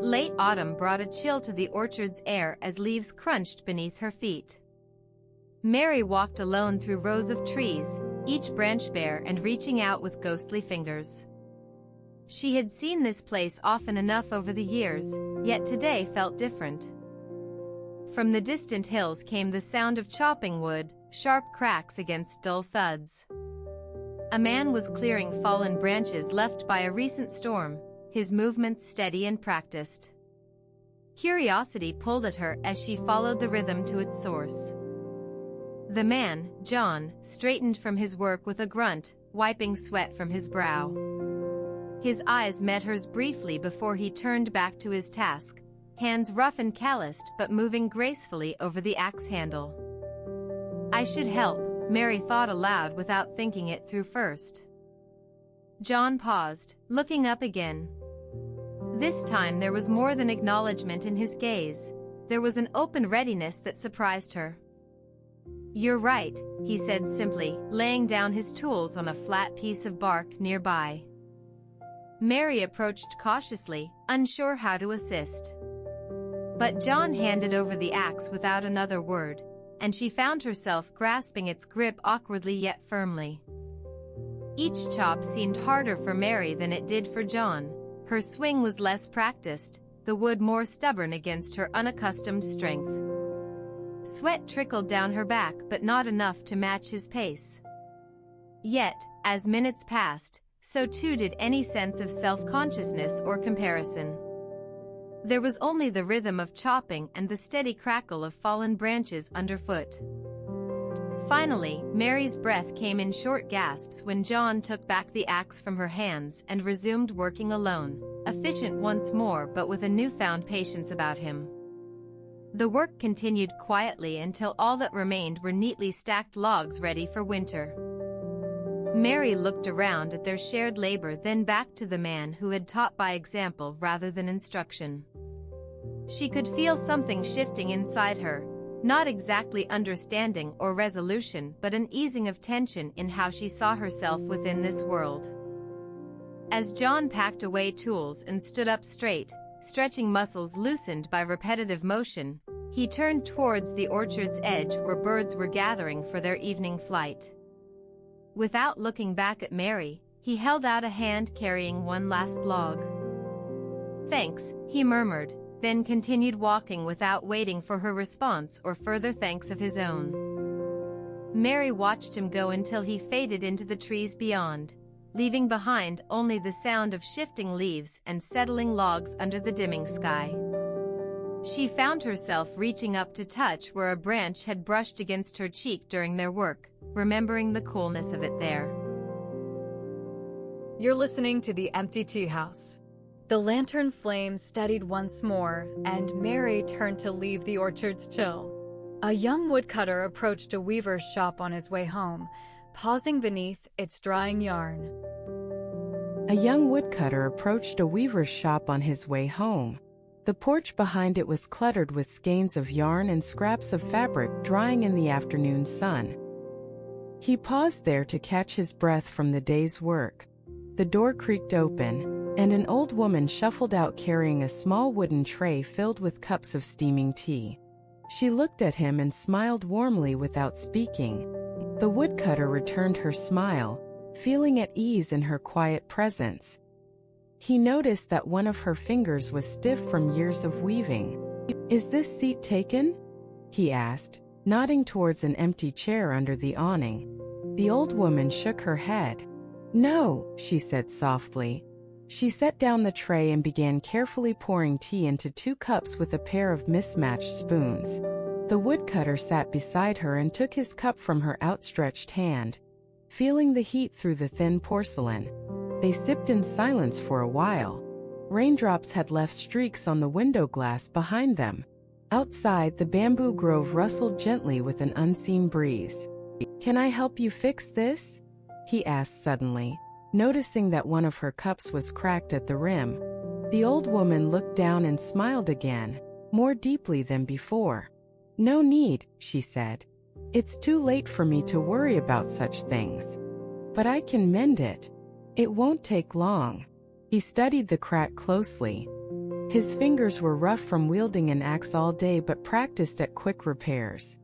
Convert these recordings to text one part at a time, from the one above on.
Late autumn brought a chill to the orchard's air as leaves crunched beneath her feet. Mary walked alone through rows of trees, each branch bare and reaching out with ghostly fingers. She had seen this place often enough over the years, yet today felt different. From the distant hills came the sound of chopping wood, sharp cracks against dull thuds. A man was clearing fallen branches left by a recent storm, his movements steady and practiced. Curiosity pulled at her as she followed the rhythm to its source. The man, John, straightened from his work with a grunt, wiping sweat from his brow. His eyes met hers briefly before he turned back to his task, hands rough and calloused but moving gracefully over the axe handle. "I should help," Mary thought aloud without thinking it through first. John paused, looking up again. This time there was more than acknowledgement in his gaze. There was an open readiness that surprised her. "You're right," he said simply, laying down his tools on a flat piece of bark nearby. Mary approached cautiously, unsure how to assist. But John handed over the axe without another word, and she found herself grasping its grip awkwardly yet firmly. Each chop seemed harder for Mary than it did for John. Her swing was less practiced, the wood more stubborn against her unaccustomed strength. Sweat trickled down her back but not enough to match his pace. Yet, as minutes passed, so too did any sense of self-consciousness or comparison. There was only the rhythm of chopping and the steady crackle of fallen branches underfoot. Finally, Mary's breath came in short gasps when John took back the axe from her hands and resumed working alone, efficient once more but with a newfound patience about him. The work continued quietly until all that remained were neatly stacked logs ready for winter. Mary looked around at their shared labor, then back to the man who had taught by example rather than instruction. She could feel something shifting inside her, not exactly understanding or resolution but an easing of tension in how she saw herself within this world. As John packed away tools and stood up straight, stretching muscles loosened by repetitive motion, he turned towards the orchard's edge where birds were gathering for their evening flight. Without looking back at Mary, he held out a hand carrying one last log. "Thanks," he murmured, then continued walking without waiting for her response or further thanks of his own. Mary watched him go until he faded into the trees beyond, leaving behind only the sound of shifting leaves and settling logs under the dimming sky. She found herself reaching up to touch where a branch had brushed against her cheek during their work, remembering the coolness of it there. You're listening to the Empty Teahouse. The lantern flame steadied once more, and Mary turned to leave the orchard's chill. A young woodcutter approached a weaver's shop on his way home, pausing beneath its drying yarn. A young woodcutter approached a weaver's shop on his way home. The porch behind it was cluttered with skeins of yarn and scraps of fabric drying in the afternoon sun. He paused there to catch his breath from the day's work. The door creaked open, and an old woman shuffled out carrying a small wooden tray filled with cups of steaming tea. She looked at him and smiled warmly without speaking. The woodcutter returned her smile, feeling at ease in her quiet presence. He noticed that one of her fingers was stiff from years of weaving. "Is this seat taken?" he asked, nodding towards an empty chair under the awning. The old woman shook her head. "No," she said softly. She set down the tray and began carefully pouring tea into 2 cups with a pair of mismatched spoons. The woodcutter sat beside her and took his cup from her outstretched hand, feeling the heat through the thin porcelain. They sipped in silence for a while. Raindrops had left streaks on the window glass behind them. Outside, the bamboo grove rustled gently with an unseen breeze. "Can I help you fix this?" he asked suddenly, noticing that one of her cups was cracked at the rim. The old woman looked down and smiled again, more deeply than before. "No need," she said. "It's too late for me to worry about such things. But I can mend it. It won't take long." He studied the crack closely. His fingers were rough from wielding an axe all day but practiced at quick repairs.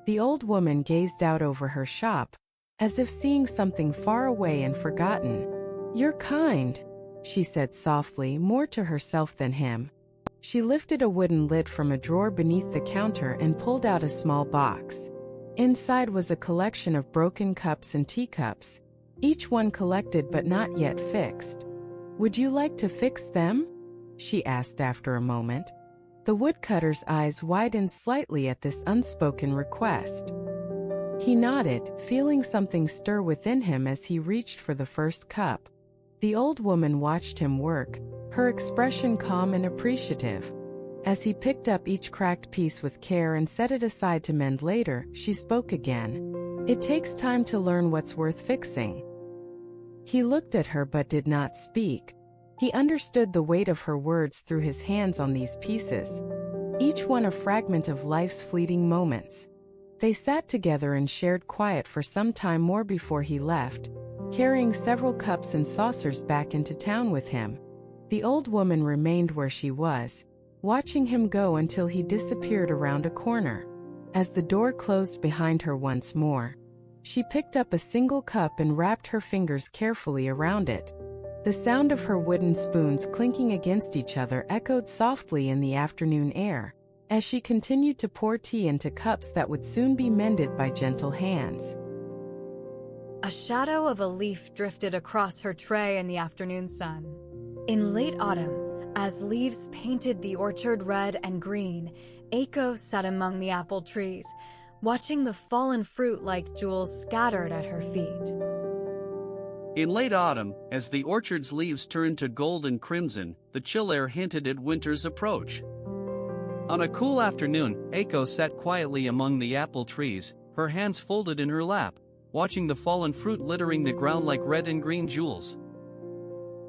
The old woman gazed out over her shop, as if seeing something far away and forgotten. "You're kind," she said softly, more to herself than him. She lifted a wooden lid from a drawer beneath the counter and pulled out a small box. Inside was a collection of broken cups and teacups, each one collected but not yet fixed. "Would you like to fix them?" she asked after a moment. The woodcutter's eyes widened slightly at this unspoken request. He nodded, feeling something stir within him as he reached for the first cup. The old woman watched him work, her expression calm and appreciative. As he picked up each cracked piece with care and set it aside to mend later, she spoke again. "It takes time to learn what's worth fixing." He looked at her but did not speak. He understood the weight of her words through his hands on these pieces, each one a fragment of life's fleeting moments. They sat together and shared quiet for some time more before he left, carrying several cups and saucers back into town with him. The old woman remained where she was, watching him go until he disappeared around a corner. As the door closed behind her once more, she picked up a single cup and wrapped her fingers carefully around it. The sound of her wooden spoons clinking against each other echoed softly in the afternoon air, as she continued to pour tea into cups that would soon be mended by gentle hands. A shadow of a leaf drifted across her tray in the afternoon sun. In late autumn, as leaves painted the orchard red and green, Eiko sat among the apple trees, watching the fallen fruit like jewels scattered at her feet. In late autumn, as the orchard's leaves turned to gold and crimson, the chill air hinted at winter's approach. On a cool afternoon, Eiko sat quietly among the apple trees, her hands folded in her lap, watching the fallen fruit littering the ground like red and green jewels.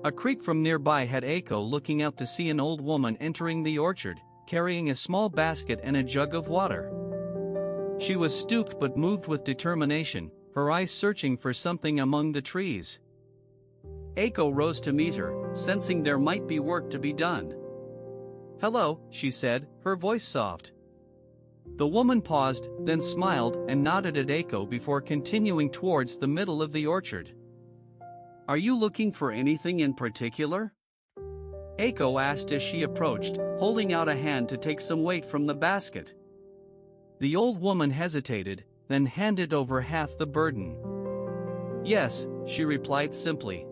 A creak from nearby had Eiko looking out to see an old woman entering the orchard, carrying a small basket and a jug of water. She was stooped but moved with determination, her eyes searching for something among the trees. Eiko rose to meet her, sensing there might be work to be done. "Hello," she said, her voice soft. The woman paused, then smiled and nodded at Eiko before continuing towards the middle of the orchard. "Are you looking for anything in particular?" Eiko asked as she approached, holding out a hand to take some weight from the basket. The old woman hesitated, then handed over half the burden. "Yes," she replied simply.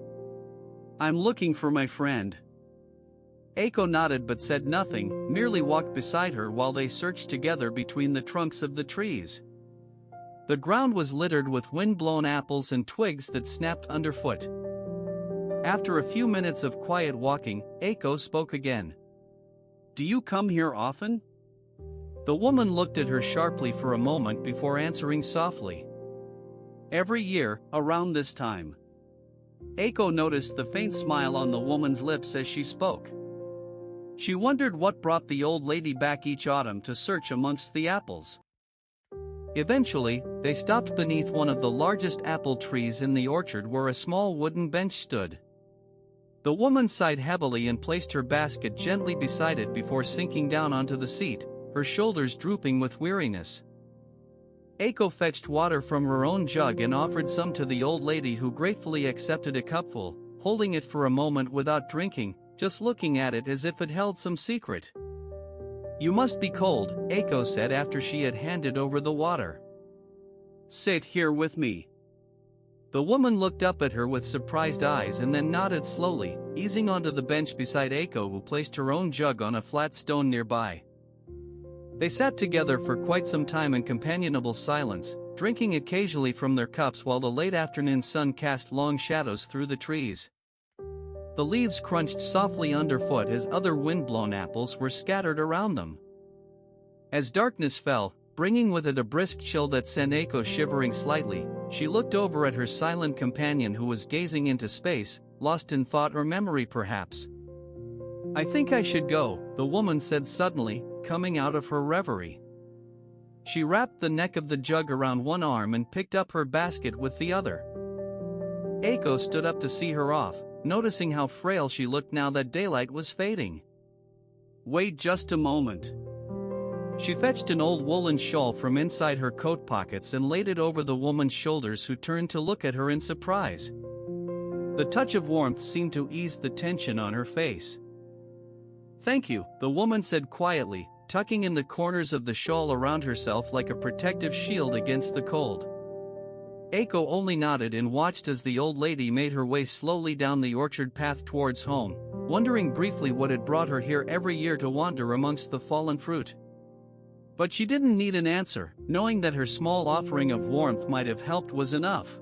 "I'm looking for my friend." Eiko nodded but said nothing, merely walked beside her while they searched together between the trunks of the trees. The ground was littered with wind-blown apples and twigs that snapped underfoot. After a few minutes of quiet walking, Eiko spoke again. "Do you come here often?" The woman looked at her sharply for a moment before answering softly. "Every year, around this time." Eiko noticed the faint smile on the woman's lips as she spoke. She wondered what brought the old lady back each autumn to search amongst the apples. Eventually, they stopped beneath one of the largest apple trees in the orchard where a small wooden bench stood. The woman sighed heavily and placed her basket gently beside it before sinking down onto the seat, her shoulders drooping with weariness. Eiko fetched water from her own jug and offered some to the old lady, who gratefully accepted a cupful, holding it for a moment without drinking, just looking at it as if it held some secret. "You must be cold," Eiko said after she had handed over the water. "Sit here with me." The woman looked up at her with surprised eyes and then nodded slowly, easing onto the bench beside Eiko, who placed her own jug on a flat stone nearby. They sat together for quite some time in companionable silence, drinking occasionally from their cups while the late afternoon sun cast long shadows through the trees. The leaves crunched softly underfoot as other wind-blown apples were scattered around them. As darkness fell, bringing with it a brisk chill that sent Eiko shivering slightly, she looked over at her silent companion, who was gazing into space, lost in thought or memory perhaps. "I think I should go," the woman said suddenly, coming out of her reverie. She wrapped the neck of the jug around one arm and picked up her basket with the other. Eiko stood up to see her off, noticing how frail she looked now that daylight was fading. Wait just a moment. She fetched an old woolen shawl from inside her coat pockets and laid it over the woman's shoulders, who turned to look at her in surprise. The touch of warmth seemed to ease the tension on her face. "Thank you," the woman said quietly, tucking in the corners of the shawl around herself like a protective shield against the cold. Eiko only nodded and watched as the old lady made her way slowly down the orchard path towards home, wondering briefly what had brought her here every year to wander amongst the fallen fruit. But she didn't need an answer, knowing that her small offering of warmth might have helped was enough.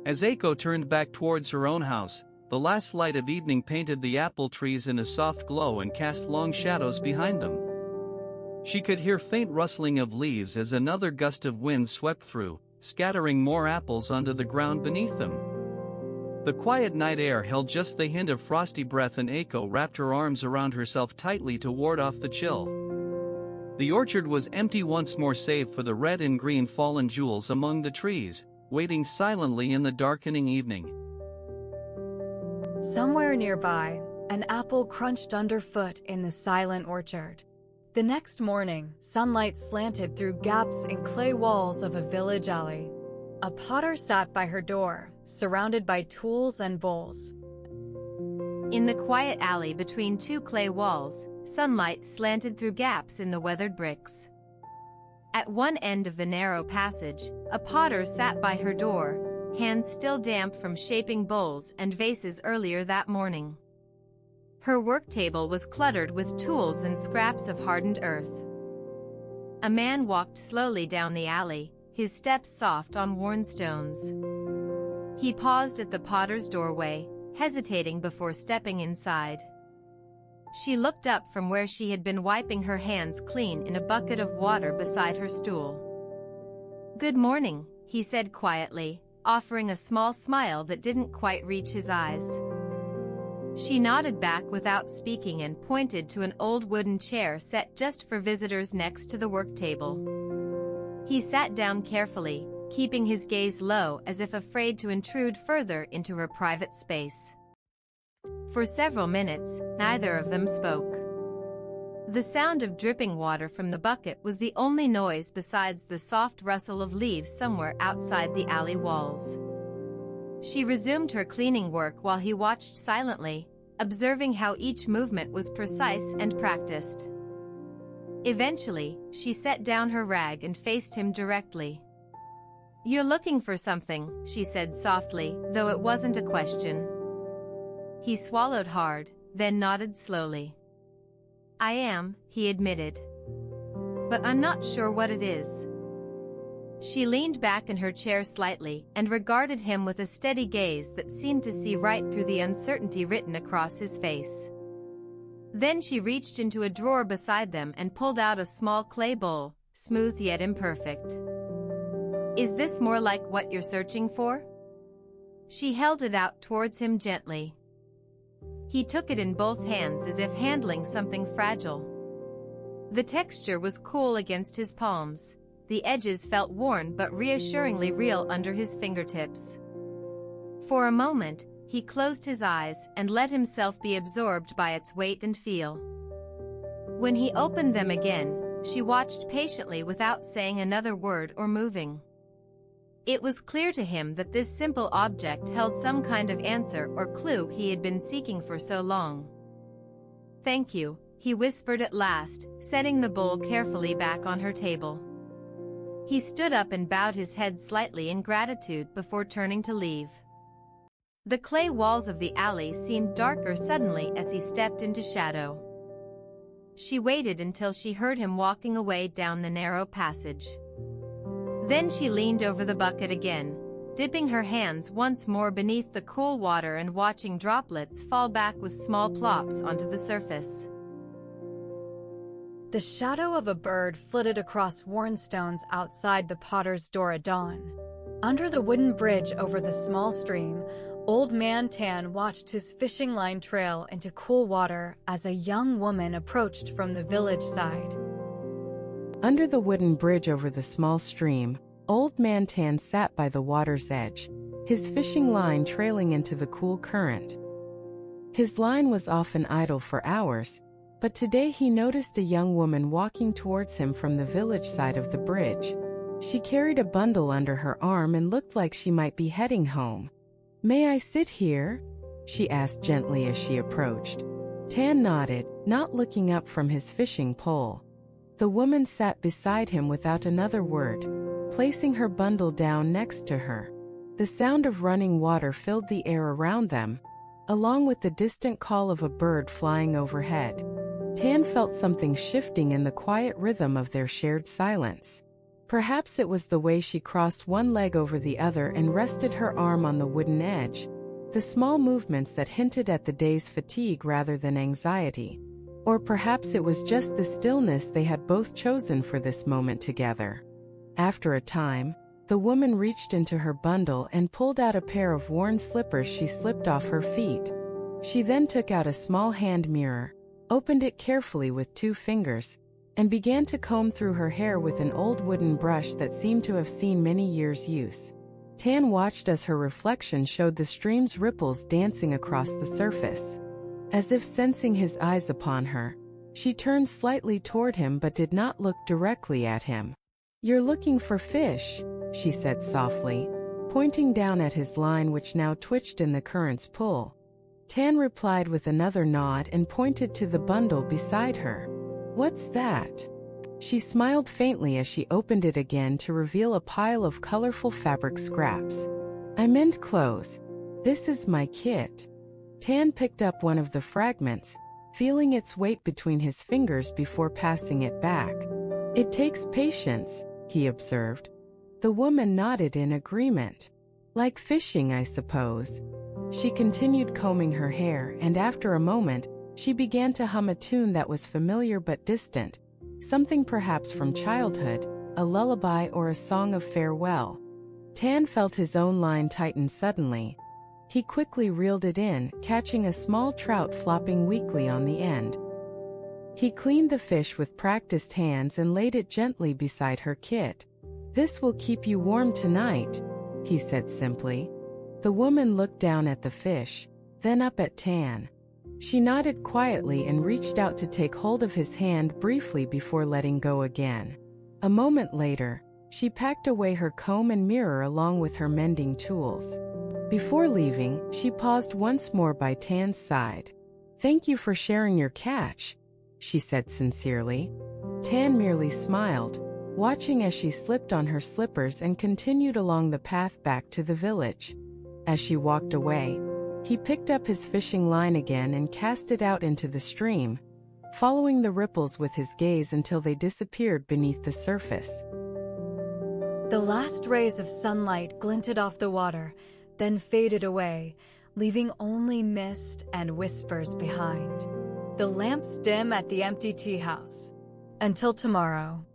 As Eiko turned back towards her own house, the last light of evening painted the apple trees in a soft glow and cast long shadows behind them. She could hear faint rustling of leaves as another gust of wind swept through, scattering more apples onto the ground beneath them. The quiet night air held just the hint of frosty breath, and Eiko wrapped her arms around herself tightly to ward off the chill. The orchard was empty once more, save for the red and green fallen jewels among the trees, waiting silently in the darkening evening. Somewhere nearby, an apple crunched underfoot in the silent orchard. The next morning, sunlight slanted through gaps in clay walls of a village alley. A potter sat by her door, surrounded by tools and bowls. In the quiet alley between two clay walls, sunlight slanted through gaps in the weathered bricks. At one end of the narrow passage, a potter sat by her door, hands still damp from shaping bowls and vases earlier that morning. Her work table was cluttered with tools and scraps of hardened earth. A man walked slowly down the alley, his steps soft on worn stones. He paused at the potter's doorway, hesitating before stepping inside. She looked up from where she had been wiping her hands clean in a bucket of water beside her stool. "Good morning," he said quietly, offering a small smile that didn't quite reach his eyes. She nodded back without speaking and pointed to an old wooden chair set just for visitors next to the work table. He sat down carefully, keeping his gaze low as if afraid to intrude further into her private space. For several minutes, neither of them spoke. The sound of dripping water from the bucket was the only noise besides the soft rustle of leaves somewhere outside the alley walls. She resumed her cleaning work while he watched silently, observing how each movement was precise and practiced. Eventually, she set down her rag and faced him directly. "You're looking for something," she said softly, though it wasn't a question. He swallowed hard, then nodded slowly. "I am," he admitted. "But I'm not sure what it is." She leaned back in her chair slightly and regarded him with a steady gaze that seemed to see right through the uncertainty written across his face. Then she reached into a drawer beside them and pulled out a small clay bowl, smooth yet imperfect. "Is this more like what you're searching for?" She held it out towards him gently. He took it in both hands as if handling something fragile. The texture was cool against his palms. The edges felt worn but reassuringly real under his fingertips. For a moment, he closed his eyes and let himself be absorbed by its weight and feel. When he opened them again, she watched patiently without saying another word or moving. It was clear to him that this simple object held some kind of answer or clue he had been seeking for so long. "Thank you," he whispered at last, setting the bowl carefully back on her table. He stood up and bowed his head slightly in gratitude before turning to leave. The clay walls of the alley seemed darker suddenly as he stepped into shadow. She waited until she heard him walking away down the narrow passage. Then she leaned over the bucket again, dipping her hands once more beneath the cool water and watching droplets fall back with small plops onto the surface. The shadow of a bird flitted across worn stones outside the potter's door at dawn. Under the wooden bridge over the small stream, Old Man Tan watched his fishing line trail into cool water as a young woman approached from the village side. Under the wooden bridge over the small stream, Old Man Tan sat by the water's edge, his fishing line trailing into the cool current. His line was often idle for hours, But today he noticed a young woman walking towards him from the village side of the bridge. She carried a bundle under her arm and looked like she might be heading home. "May I sit here?" she asked gently as she approached. Tan nodded, not looking up from his fishing pole. The woman sat beside him without another word, placing her bundle down next to her. The sound of running water filled the air around them, along with the distant call of a bird flying overhead. Tan felt something shifting in the quiet rhythm of their shared silence. Perhaps it was the way she crossed one leg over the other and rested her arm on the wooden edge, the small movements that hinted at the day's fatigue rather than anxiety. Or perhaps it was just the stillness they had both chosen for this moment together. After a time, the woman reached into her bundle and pulled out a pair of worn slippers she slipped off her feet. She then took out a small hand mirror, opened it carefully with 2 fingers, and began to comb through her hair with an old wooden brush that seemed to have seen many years' use. Tan watched as her reflection showed the stream's ripples dancing across the surface. As if sensing his eyes upon her, she turned slightly toward him but did not look directly at him. "You're looking for fish," she said softly, pointing down at his line which now twitched in the current's pull. Tan replied with another nod and pointed to the bundle beside her. "What's that?" She smiled faintly as she opened it again to reveal a pile of colorful fabric scraps. "I meant clothes. This is my kit." Tan picked up one of the fragments, feeling its weight between his fingers before passing it back. "It takes patience," he observed. The woman nodded in agreement. "Like fishing, I suppose." She continued combing her hair, and after a moment, she began to hum a tune that was familiar but distant, something perhaps from childhood, a lullaby or a song of farewell. Tan felt his own line tighten suddenly. He quickly reeled it in, catching a small trout flopping weakly on the end. He cleaned the fish with practiced hands and laid it gently beside her kit. "This will keep you warm tonight," he said simply. The woman looked down at the fish, then up at Tan. She nodded quietly and reached out to take hold of his hand briefly before letting go again. A moment later, she packed away her comb and mirror along with her mending tools. Before leaving, she paused once more by Tan's side. "Thank you for sharing your catch," she said sincerely. Tan merely smiled, watching as she slipped on her slippers and continued along the path back to the village. As she walked away, he picked up his fishing line again and cast it out into the stream, following the ripples with his gaze until they disappeared beneath the surface. The last rays of sunlight glinted off the water, then faded away, leaving only mist and whispers behind. The lamps dim at the empty tea house. Until tomorrow.